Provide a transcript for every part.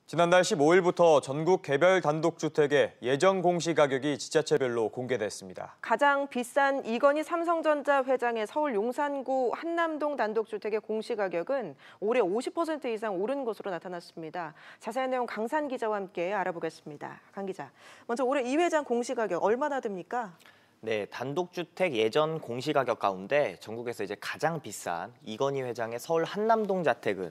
지난달 15일부터 전국 개별 단독주택의 예정 공시가격이 지자체별로 공개됐습니다. 가장 비싼 이건희 삼성전자 회장의 서울 용산구 한남동 단독주택의 공시가격은 올해 50% 이상 오른 것으로 나타났습니다. 자세한 내용 강산 기자와 함께 알아보겠습니다. 강 기자, 먼저 올해 이 회장 공시가격 얼마나 됩니까? 네, 단독주택 예전 공시가격 가운데 전국에서 이제 가장 비싼 이건희 회장의 서울 한남동 자택은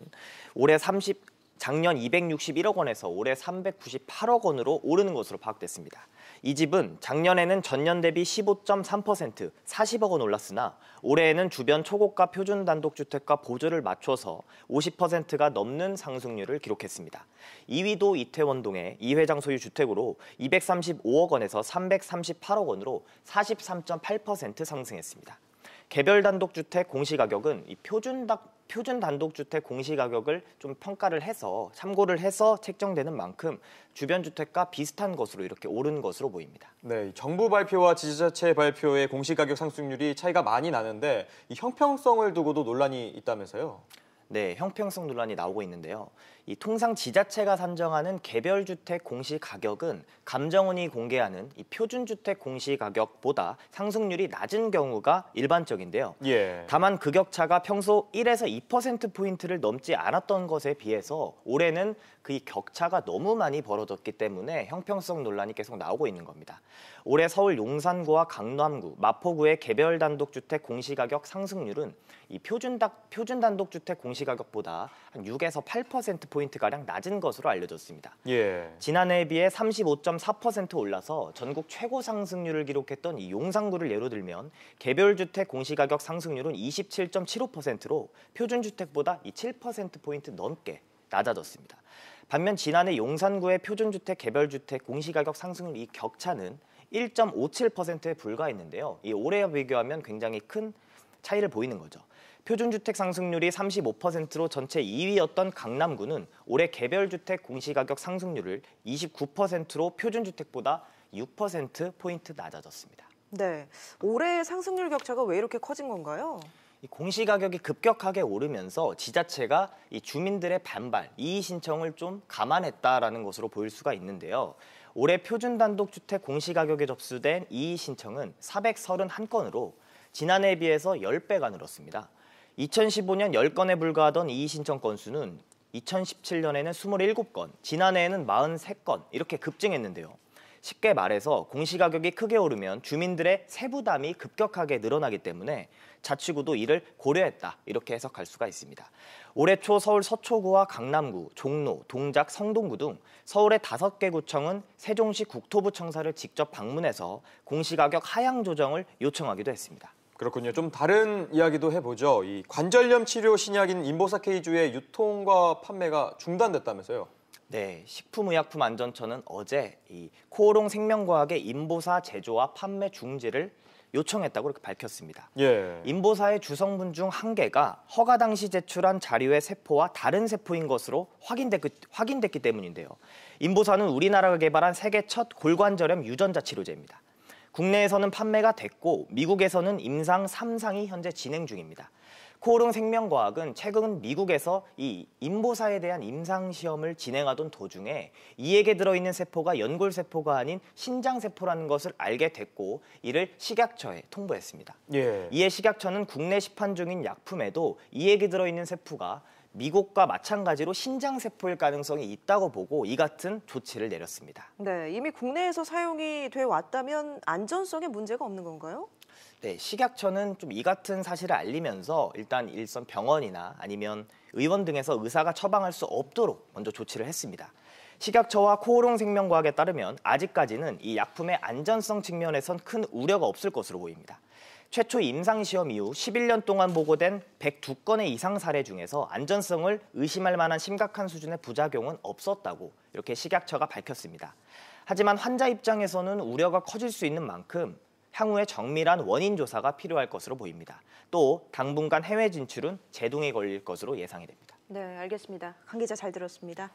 작년 261억 원에서 올해 398억 원으로 오르는 것으로 파악됐습니다. 이 집은 작년에는 전년 대비 15.3%, 40억 원 올랐으나 올해에는 주변 초고가 표준 단독주택과 보조를 맞춰서 50%가 넘는 상승률을 기록했습니다. 2위도 이태원동의 이 회장 소유 주택으로 235억 원에서 338억 원으로 43.8% 상승했습니다. 개별 단독주택 공시가격은 이 표준 단독주택 공시가격을 좀 참고를 해서 책정되는 만큼 주변 주택과 비슷한 것으로 이렇게 오른 것으로 보입니다. 네, 정부 발표와 지자체 발표의 공시가격 상승률이 차이가 많이 나는데 이 형평성을 두고도 논란이 있다면서요? 네, 형평성 논란이 나오고 있는데요. 이 통상 지자체가 산정하는 개별주택 공시가격은 감정원이 공개하는 이 표준주택 공시가격보다 상승률이 낮은 경우가 일반적인데요. 다만 그 격차가 평소 1에서 2%포인트를 넘지 않았던 것에 비해서 올해는 그 격차가 너무 많이 벌어졌기 때문에 형평성 논란이 계속 나오고 있는 겁니다. 올해 서울 용산구와 강남구, 마포구의 개별 단독주택 공시가격 상승률은 이 표준 단독주택 공시가격보다 한 6에서 8%포인트가량 낮은 것으로 알려졌습니다. 지난해에 비해 35.4% 올라서 전국 최고 상승률을 기록했던 이 용산구를 예로 들면 개별주택 공시가격 상승률은 27.75%로 표준주택보다 이 7%포인트 넘게 낮아졌습니다. 반면 지난해 용산구의 표준주택, 개별주택 공시가격 상승률 이 격차는 1.57%에 불과했는데요. 이 올해와 비교하면 굉장히 큰 차이를 보이는 거죠. 표준주택 상승률이 35%로 전체 2위였던 강남구는 올해 개별주택 공시가격 상승률을 29%로 표준주택보다 6%포인트 낮아졌습니다. 네, 올해 상승률 격차가 왜 이렇게 커진 건가요? 이 공시가격이 급격하게 오르면서 지자체가 이 주민들의 반발, 이의 신청을 좀 감안했다라는 것으로 보일 수가 있는데요. 올해 표준단독주택 공시가격에 접수된 이의 신청은 431건으로 지난해에 비해서 10배가 늘었습니다. 2015년 10건에 불과하던 이의 신청 건수는 2017년에는 27건, 지난해에는 43건 이렇게 급증했는데요. 쉽게 말해서 공시가격이 크게 오르면 주민들의 세부담이 급격하게 늘어나기 때문에 자치구도 이를 고려했다 이렇게 해석할 수가 있습니다. 올해 초 서울 서초구와 강남구, 종로, 동작, 성동구 등 서울의 5개 구청은 세종시 국토부 청사를 직접 방문해서 공시가격 하향 조정을 요청하기도 했습니다. 그렇군요. 좀 다른 이야기도 해보죠. 이 관절염 치료 신약인 인보사 K주의 유통과 판매가 중단됐다면서요? 네, 식품의약품안전처는 어제 이 코오롱 생명과학의 인보사 제조와 판매 중지를 요청했다고 이렇게 밝혔습니다. 인보사의 주성분 중 1개가 허가 당시 제출한 자료의 세포와 다른 세포인 것으로 확인됐기 때문인데요. 인보사는 우리나라가 개발한 세계 첫 골관절염 유전자 치료제입니다. 국내에서는 판매가 됐고 미국에서는 임상 3상이 현재 진행 중입니다. 코오롱 생명과학은 최근 미국에서 이 인보사에 대한 임상시험을 진행하던 도중에 이에게 들어있는 세포가 연골세포가 아닌 신장세포라는 것을 알게 됐고 이를 식약처에 통보했습니다. 이에 식약처는 국내 시판 중인 약품에도 이에게 들어있는 세포가 미국과 마찬가지로 신장세포일 가능성이 있다고 보고 이 같은 조치를 내렸습니다. 네, 이미 국내에서 사용이 돼 왔다면 안전성에 문제가 없는 건가요? 네, 식약처는 좀 이 같은 사실을 알리면서 일단 일선 병원이나 아니면 의원 등에서 의사가 처방할 수 없도록 먼저 조치를 했습니다. 식약처와 코오롱 생명과학에 따르면 아직까지는 이 약품의 안전성 측면에선 큰 우려가 없을 것으로 보입니다. 최초 임상시험 이후 11년 동안 보고된 102건의 이상 사례 중에서 안전성을 의심할 만한 심각한 수준의 부작용은 없었다고 이렇게 식약처가 밝혔습니다. 하지만 환자 입장에서는 우려가 커질 수 있는 만큼 향후에 정밀한 원인 조사가 필요할 것으로 보입니다. 또 당분간 해외 진출은 제동이 걸릴 것으로 예상이 됩니다. 네, 알겠습니다. 강 기자 잘 들었습니다.